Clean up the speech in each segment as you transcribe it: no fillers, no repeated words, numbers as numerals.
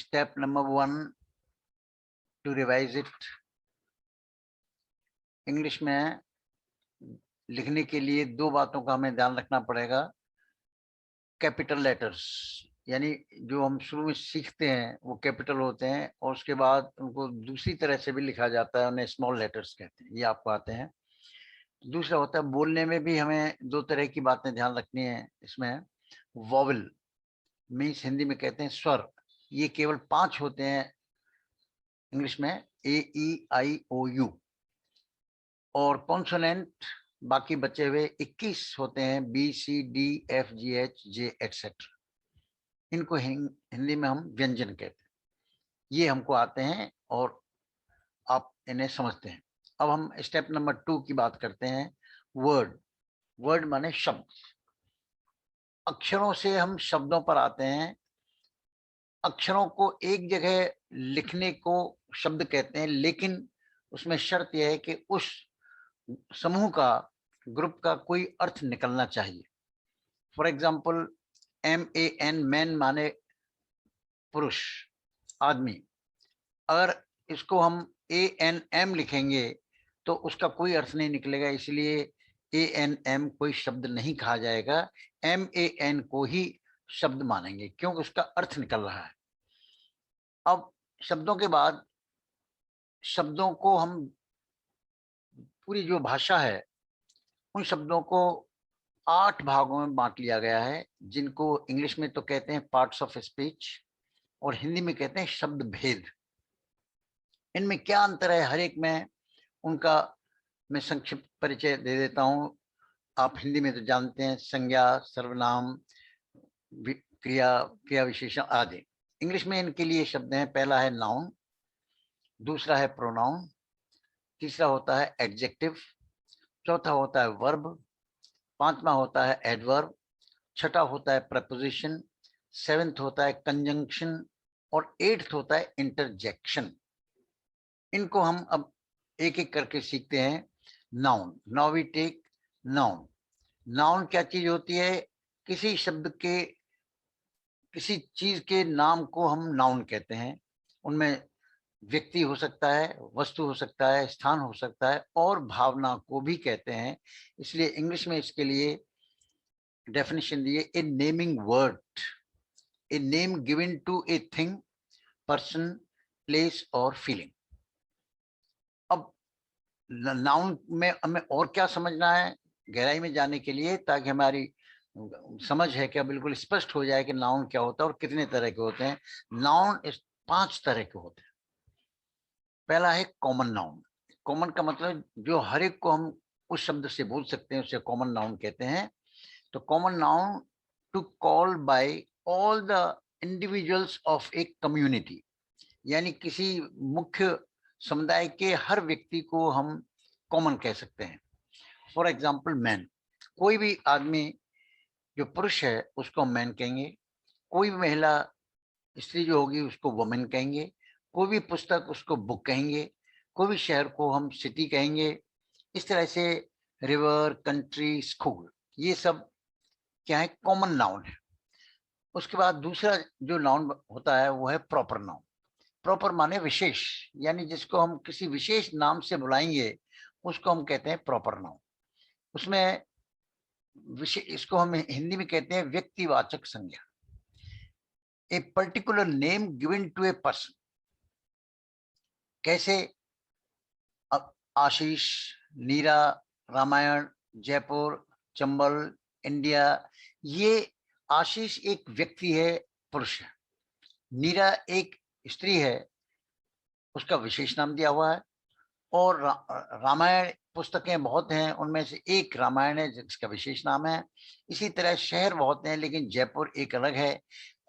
step number 1 to revise it. English में लिखने के लिए दो बातों का हमें ध्यान रखना पड़ेगा। कैपिटल लेटर्स यानी जो हम शुरू में सीखते हैं वो कैपिटल होते हैं, और उसके बाद उनको दूसरी तरह से भी लिखा जाता है, उन्हें स्मॉल लेटर्स कहते हैं। ये आपको आते हैं। दूसरा होता है बोलने में भी हमें दो तरह की बातें ध्यान रखनी है इसमें। वॉवल मीन्स हिंदी में कहते हैं स्वर, ये केवल 5 होते हैं इंग्लिश में, AEIOU। और कॉन्सोनेंट बाकी बचे हुए 21 होते हैं, BCDFGHJ एटसेट्रा। इनको हिंदी में हम व्यंजन कहते हैं। ये हमको आते हैं और आप इन्हें समझते हैं। अब हम स्टेप नंबर 2 की बात करते हैं। वर्ड। वर्ड माने शब्द। अक्षरों से हम शब्दों पर आते हैं। अक्षरों को एक जगह लिखने को शब्द कहते हैं, लेकिन उसमें शर्त यह है कि उस समूह का, ग्रुप का कोई अर्थ निकलना चाहिए। फॉर एग्जाम्पल MAN मैन माने पुरुष, आदमी। अगर इसको हम ANM लिखेंगे तो उसका कोई अर्थ नहीं निकलेगा, इसलिए ANM कोई शब्द नहीं कहा जाएगा, MAN को ही शब्द मानेंगे क्योंकि उसका अर्थ निकल रहा है। अब शब्दों के बाद शब्दों को हम, पूरी जो भाषा है उन शब्दों को 8 भागों में बांट लिया गया है, जिनको इंग्लिश में तो कहते हैं पार्ट्स ऑफ स्पीच और हिंदी में कहते हैं शब्द भेद। इनमें क्या अंतर है हर एक में, उनका मैं संक्षिप्त परिचय दे देता हूं। आप हिंदी में तो जानते हैं, संज्ञा, सर्वनाम, क्रिया, क्रिया विशेषण आदि। इंग्लिश में इनके लिए शब्द हैं। पहला है नाउन, दूसरा है प्रोनाउन, तीसरा होता है एडजेक्टिव, चौथा होता है वर्ब, पांचवा होता है एडवर्ब, छठा होता है प्रपोजिशन, 7th होता है कंजंक्शन और 8th होता है इंटरजेक्शन। इनको हम अब एक एक करके सीखते हैं। Noun. Now we take noun. Noun क्या चीज होती है? किसी शब्द के, किसी चीज के नाम को हम नाउन कहते हैं। उनमें व्यक्ति हो सकता है, वस्तु हो सकता है, स्थान हो सकता है और भावना को भी कहते हैं। इसलिए इंग्लिश में इसके लिए डेफिनेशन दिए, a naming word, a name given to a thing, person, place और फीलिंग। अब नाउन में हमें और क्या समझना है गहराई में जाने के लिए, ताकि हमारी समझ है क्या बिल्कुल स्पष्ट हो जाए कि नाउन क्या होता है और कितने तरह के होते हैं। नाउन 5 तरह के होते हैं। पहला है कॉमन नाउन। कॉमन का मतलब जो हर एक को हम उस शब्द से बोल सकते हैं, उसे कॉमन नाउन कहते हैं। तो common noun to call by all the individuals of a community, यानी किसी मुख्य समुदाय के हर व्यक्ति को हम कॉमन कह सकते हैं। फॉर एग्जाम्पल मैन, कोई भी आदमी जो पुरुष है उसको मैन कहेंगे। कोई भी महिला, स्त्री जो होगी उसको वुमेन कहेंगे। कोई भी पुस्तक उसको बुक कहेंगे। कोई भी शहर को हम सिटी कहेंगे। इस तरह से रिवर, कंट्री, स्कूल, ये सब क्या है? कॉमन नाउन है। उसके बाद दूसरा जो नाउन होता है वो है प्रॉपर नाउन। प्रॉपर माने विशेष, यानी जिसको हम किसी विशेष नाम से बुलाएंगे उसको हम कहते हैं प्रॉपर नाउन। उसमें इसको हम हिंदी में कहते हैं व्यक्तिवाचक संज्ञा। A particular name given to a person. कैसे? आशीष, नीरा, रामायण, जयपुर, चंबल, इंडिया। ये आशीष एक व्यक्ति है, पुरुष है। नीरा एक स्त्री है, उसका विशेष नाम दिया हुआ है। और रामायण पुस्तकें बहुत हैं, उनमें से एक रामायण है जिसका विशेष नाम है। इसी तरह शहर बहुत हैं लेकिन जयपुर एक अलग है।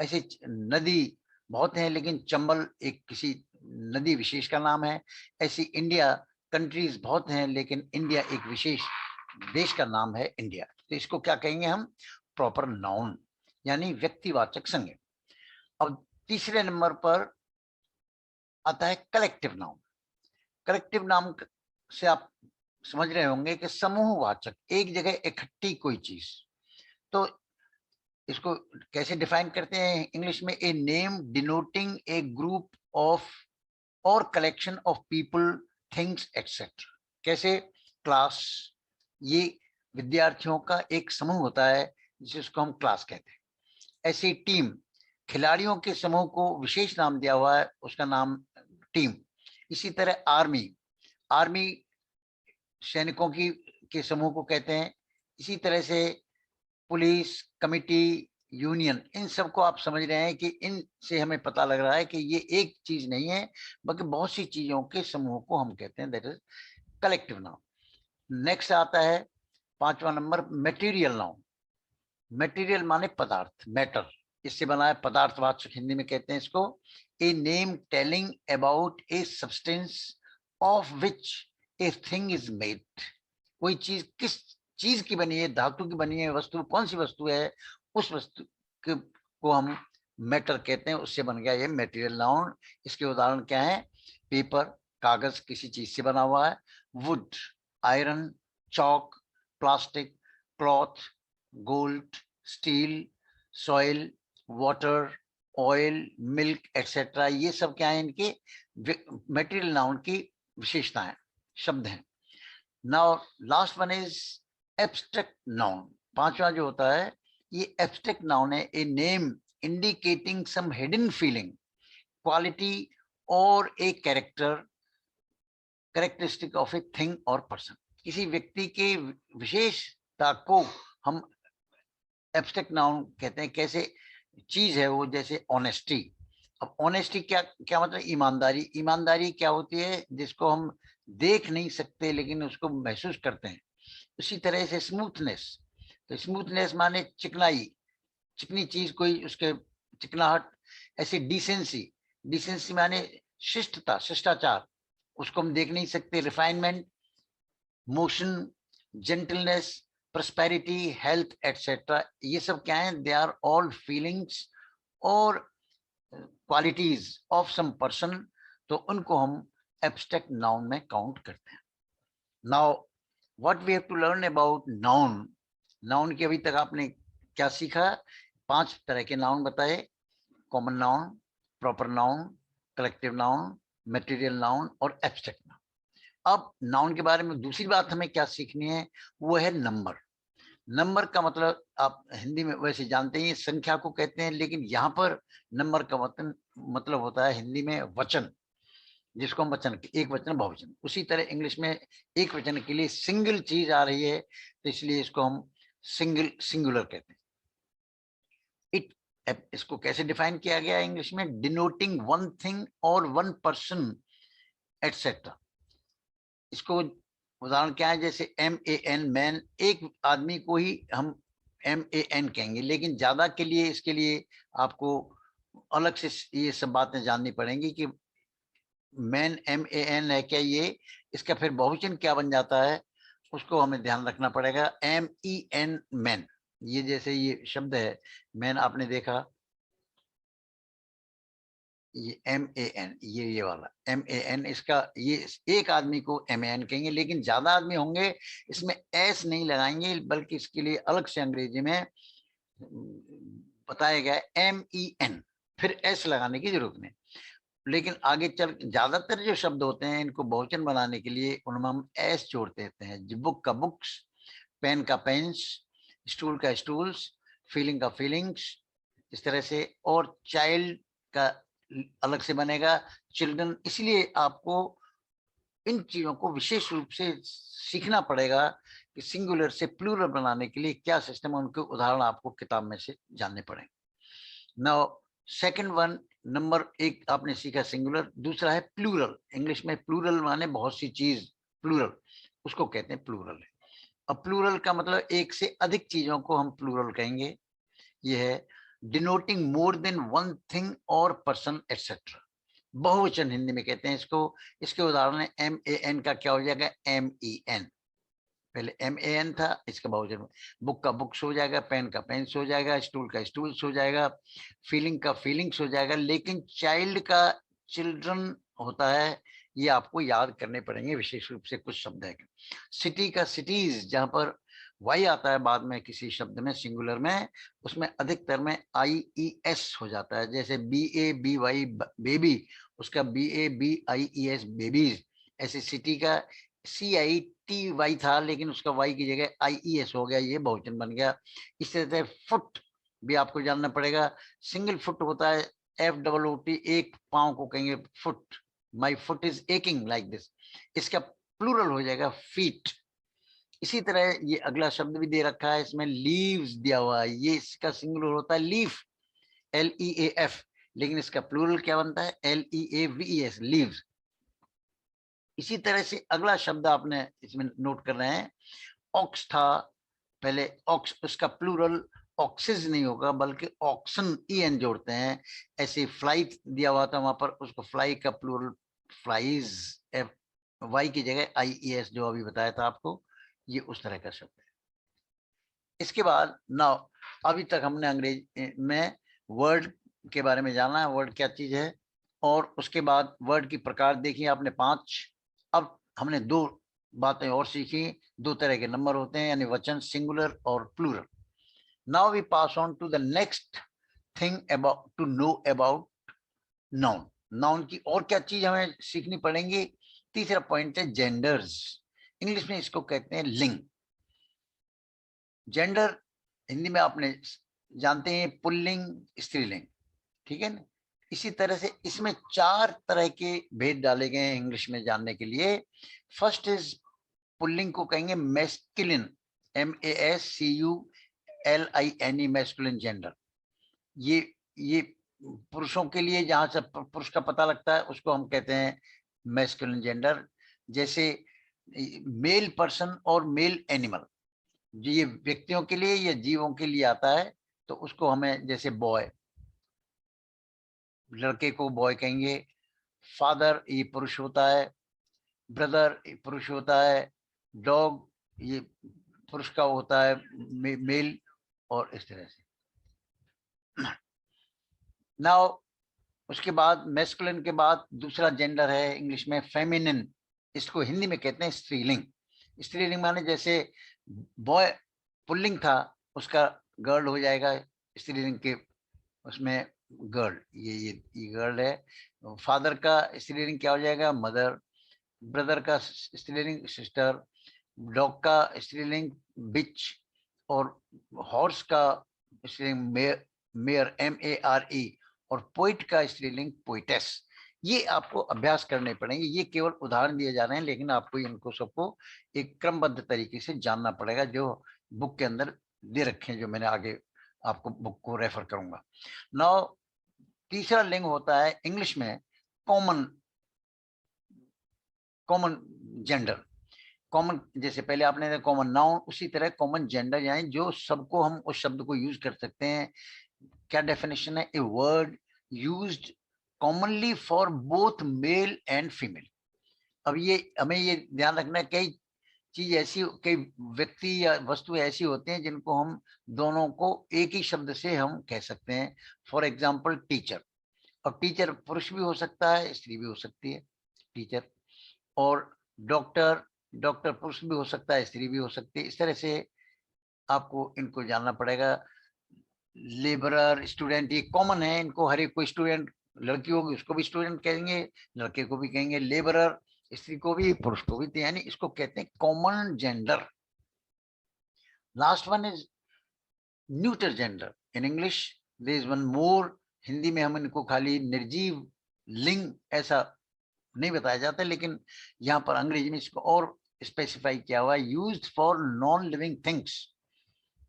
ऐसे नदी बहुत हैं लेकिन चंबल एक किसी नदी विशेष का नाम है। ऐसी इंडिया, कंट्रीज बहुत हैं लेकिन इंडिया एक विशेष देश का नाम है इंडिया। तो इसको क्या कहेंगे हम? प्रॉपर नाउन, यानी व्यक्तिवाचक संज्ञा। अब तीसरे नंबर पर आता है कलेक्टिव नाउन। कलेक्टिव नाम से आप समझ रहे होंगे कि समूहवाचक, एक जगह इकट्ठी कोई चीज। तो इसको कैसे डिफाइन करते हैं इंग्लिश में? A name denoting a group of और collection of people, things etcetera. कैसे? क्लास, ये विद्यार्थियों का एक समूह होता है जिसको हम क्लास कहते हैं। ऐसी टीम, खिलाड़ियों के समूह को विशेष नाम दिया हुआ है, उसका नाम टीम। इसी तरह आर्मी, आर्मी सैनिकों की के समूह को कहते हैं। इसी तरह से पुलिस, कमिटी, यूनियन, इन सबको आप समझ रहे हैं कि इनसे हमें पता लग रहा है कि ये एक चीज नहीं है बल्कि बहुत सी चीजों के समूह को हम कहते हैं, that is collective noun. Next आता है 5वां नंबर, मटेरियल नाउन। मटेरियल माने पदार्थ, मैटर, इससे बना है पदार्थवाचक, हिंदी में कहते हैं इसको। A name telling about a substance of which a thing is made. कोई चीज किस चीज की बनी है, धातु की बनी है, वस्तु कौन सी वस्तु है, उस वस्तु को हम मैटर कहते हैं, उससे बन गया ये मटेरियल नाउन। इसके उदाहरण क्या है? पेपर, कागज किसी चीज से बना हुआ है। Would, iron, Chowk, plastic, cloth, gold, steel, soil, water, oil, milk etcetera, ये सब क्या है? इनके मटेरियल नाउन की विशेषताएं, शब्द हैं। Now last one is abstract noun. 5वां जो होता है ये एब्स्ट्रैक्ट नाउन है। A name indicating some hidden feeling, quality और a characteristic of a thing और पर्सन। किसी व्यक्ति के विशेषता को हम एब्स्ट्रैक्ट नाउन कहते हैं। कैसे चीज है वो? जैसे ऑनेस्टी। अब ऑनेस्टी क्या क्या मतलब? ईमानदारी। ईमानदारी क्या होती है? जिसको हम देख नहीं सकते लेकिन उसको महसूस करते हैं। उसी तरह से स्मूथनेस, तो स्मूथनेस माने चिकनाई, चिकनी चीज कोई, उसके चिकनाहट। ऐसे डिसेंसी, डिसेंसी माने शिष्टता, शिष्टाचार, उसको हम देख नहीं सकते। Refinement, motion, gentleness, prosperity, health, etc. ये सब क्या है? दे आर ऑल फीलिंग्स और क्वालिटीज ऑफ सम पर्सन, तो उनको हम एब्स्ट्रैक्ट नाउन में काउंट करते हैं। Now what we have to learn about noun. Noun की अभी तक आपने क्या सीखा? 5 तरह के नाउन बताए, common noun, proper noun, collective noun, material noun और एब्स्ट्रैक्ट नाउन। अब नाउन के बारे में दूसरी बात हमें क्या सीखनी है? वो है नंबर। नंबर का मतलब आप हिंदी में वैसे जानते हैं, संख्या को कहते हैं, लेकिन यहाँ पर नंबर का मतलब होता है हिंदी में वचन, जिसको हम वचन, एक वचन, बहुवचन। उसी तरह इंग्लिश में एक वचन के लिए सिंगल चीज आ रही है, तो इसलिए इसको हम सिंगुलर कहते हैं। इसको कैसे डिफाइन किया गया है इंग्लिश में? डिनोटिंग वन थिंग और वन पर्सन एटसेट्रा। इसको उदाहरण क्या है? जैसे MAN, मैन, एक आदमी को ही हम MAN कहेंगे, लेकिन ज्यादा के लिए इसके लिए आपको अलग से ये सब बातें जाननी पड़ेंगी कि मैन MAN है क्या ये, इसका फिर बहुवचन क्या बन जाता है, उसको हमें ध्यान रखना पड़ेगा। MEN, मैन, ये जैसे ये शब्द है मैन, आपने देखा ये MAN, ये वाला MAN, इसका ये एक आदमी को MAN कहेंगे, लेकिन ज्यादा आदमी होंगे इसमें S नहीं लगाएंगे, बल्कि इसके लिए अलग से अंग्रेजी में बताया गया है MEN, फिर S लगाने की जरूरत नहीं। लेकिन आगे चल ज्यादातर जो शब्द होते हैं इनको बहुवचन बनाने के लिए उनमें हम S जोड़ देते हैं। बुक का बुक्स, पेन का पेन्स, स्टूल का स्टूल्स, फीलिंग का फीलिंग्स, इस तरह से। और चाइल्ड का अलग से बनेगा, चिल्ड्रन। इसलिए आपको इन चीजों को विशेष रूप से सीखना पड़ेगा कि सिंगुलर से प्लूरल बनाने के लिए क्या सिस्टम है, उनके उदाहरण आपको किताब में से जानने पड़ेंगे। नाउ सेकंड वन, नंबर एक आपने सीखा सिंगुलर, दूसरा है प्लूरल। इंग्लिश में प्लूरल माने बहुत सी चीज, प्लूरल, उसको कहते हैं प्लूरल है। अब प्लूरल का मतलब एक से अधिक चीजों को हम प्लूरल कहेंगे। ये है denoting more than one thing और पर्सन एटसेट्रा, बहुवचन हिंदी में कहते हैं इसको। इसके उदाहरण है MAN का क्या हो जाएगा? MEN, पहले MAN था, इसका बहुवचन। बुक का बुक्स हो जाएगा, पेन का पेन्स हो जाएगा, स्टूल का स्टूल्स हो जाएगा, फीलिंग का फीलिंग्स हो जाएगा। लेकिन चाइल्ड का चिल्ड्रन होता है, ये आपको याद करने पड़ेंगे विशेष रूप से कुछ शब्द है। सिटी का सिटीज, जहां पर वाई आता है बाद में किसी शब्द में सिंगुलर में, उसमें अधिकतर में IES हो जाता है, जैसे BABY बेबी, उसका BABIES बेबीज। ऐसे सिटी का CITY था, लेकिन उसका वाई की जगह IES हो गया, ये बहुवचन बन गया। इस तरह से फुट भी आपको जानना पड़ेगा। सिंगल फुट होता है FOOT, एक पांव को कहेंगे foot. My foot is aching like this, इसका प्लूरल हो जाएगा फीट। इसी तरह ये अगला शब्द भी दे रखा है, इसमें लीव्स दिया हुआ है, ये इसका सिंगुलर होता है लीफ, LEAF, लेकिन इसका प्लूरल क्या बनता है LEAVES, लीव्स। इसी तरह से अगला शब्द आपने इसमें नोट कर रहे हैं, ऑक्स था पहले, ऑक्स, उसका प्लूरल ऑक्सिस नहीं होगा बल्कि ऑक्सन, EN जोड़ते हैं। ऐसे फ्लाई दिया हुआ था वहां पर, उसको फ्लाई का प्लूरल फ्लाइज, वाई की जगह IES, जो अभी बताया था आपको, ये उस तरह का शब्द है। इसके बाद नाउ, अभी तक हमने अंग्रेजी में वर्ड के बारे में जाना है, वर्ड क्या चीज है, और उसके बाद वर्ड की प्रकार देखी आपने 5। अब हमने 2 बातें और सीखी, 2 तरह के नंबर होते हैं, यानी वचन सिंगुलर और plural. Now we pass on to the next thing about to know about noun. Noun की और क्या चीज हमें सीखनी पड़ेंगी। तीसरा पॉइंट है जेंडर्स, इंग्लिश में इसको कहते हैं लिंग। जेंडर हिंदी में आपने जानते हैं पुल्लिंग, स्त्रीलिंग, ठीक है ना। इसी तरह से इसमें 4 तरह के भेद डाले गए हैं इंग्लिश में जानने के लिए। फर्स्ट इज, पुल्लिंग को कहेंगे मैस्कुलिन, MASCULINE, मैस्कुलिन जेंडर। ये पुरुषों के लिए, जहां से पुरुष का पता लगता है, उसको हम कहते हैं मैस्कुलिन जेंडर। जैसे मेल पर्सन और मेल एनिमल, ये व्यक्तियों के लिए या जीवों के लिए आता है, तो उसको हमें, जैसे बॉय, लड़के को बॉय कहेंगे। फादर ये पुरुष होता है, ब्रदर ये पुरुष होता है, डॉग ये पुरुष का होता है, मेल, और इस तरह से। नाउ उसके बाद मैस्कुलिन के बाद दूसरा जेंडर है इंग्लिश में फेमिनिन, इसको हिंदी में कहते हैं स्त्रीलिंग। स्त्रीलिंग माने जैसे बॉय पुल्लिंग था, उसका गर्ल हो जाएगा स्त्रीलिंग के, उसमें गर्ल, ये गर्ल है। फादर का स्त्रीलिंग क्या हो जाएगा मदर, ब्रदर का स्त्रीलिंग सिस्टर, डॉग का स्त्रीलिंग बिच, और हॉर्स का स्त्रीलिंग मेयर, मेयर MARE, और पोइट का स्त्रीलिंग पोइटेस। ये आपको अभ्यास करने पड़ेंगे, ये केवल उदाहरण दिए जा रहे हैं, लेकिन आपको इनको सबको एक क्रमबद्ध तरीके से जानना पड़ेगा, जो बुक के अंदर दे रखे हैं, जो मैंने आगे आपको बुक को रेफर करूंगा। नाउ तीसरा लिंग होता है इंग्लिश में कॉमन, कॉमन जेंडर। कॉमन, जैसे पहले आपने कॉमन नाउन, उसी तरह कॉमन जेंडर, यानी जो सबको हम उस शब्द को यूज कर सकते हैं। क्या डेफिनेशन है, a word used commonly for both male and female. अब ये हमें ये ध्यान रखना है, कई चीज ऐसी, कई व्यक्ति या वस्तु ऐसी होते हैं जिनको हम दोनों को एक ही शब्द से हम कह सकते हैं। फॉर एग्जाम्पल टीचर, और टीचर पुरुष भी हो सकता है, स्त्री भी हो सकती है टीचर। और डॉक्टर, डॉक्टर पुरुष भी हो सकता है, स्त्री भी हो सकती है। इस तरह से आपको इनको जानना पड़ेगा। लेबरर, स्टूडेंट, ये कॉमन है, इनको हर एक कोई स्टूडेंट, लड़की होगी उसको भी स्टूडेंट कहेंगे, लड़के को भी कहेंगे लेबरर, स्त्री को भी, पुरुष को भी, तो यानी इसको कहते हैं common gender. Last one is neuter gender in English, there is one more. Hindi में हम इनको खाली निर्जीव लिंग ऐसा नहीं बताया जाता, लेकिन यहाँ पर अंग्रेजी में इसको और स्पेसिफाई किया हुआ है, used for non living things.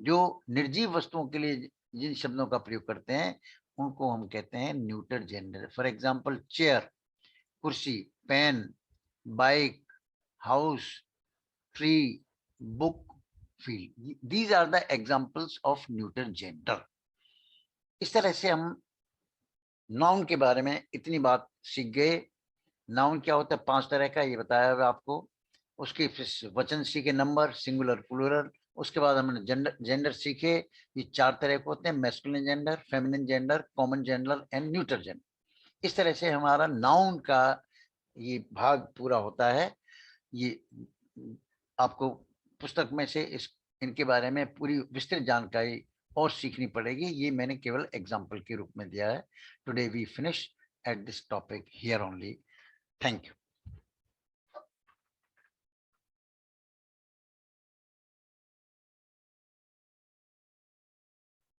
जो निर्जीव वस्तुओं के लिए जिन शब्दों का प्रयोग करते हैं, उनको हम कहते हैं neuter gender. For example chair, कुर्सी, pen, bike, house, tree, book, field, these are the examples of neuter gender. इस तरह से हम नाउन के बारे में इतनी बात सीख गए। नाउन क्या होता है, 5 तरह का, ये बताया हुआ आपको। उसके फिर वचन सीखे, नंबर, सिंगुलर, प्लूरल। उसके बाद हमने जेंडर, जेंडर सीखे, ये 4 तरह के होते हैं, masculine gender, feminine gender, common gender and neuter gender. इस तरह से हमारा नाउन का ये भाग पूरा होता है। ये आपको पुस्तक में से इस इनके बारे में पूरी विस्तृत जानकारी और सीखनी पड़ेगी। ये मैंने केवल एग्जाम्पल के रूप में दिया है। Today we finish at this topic here only. Thank you.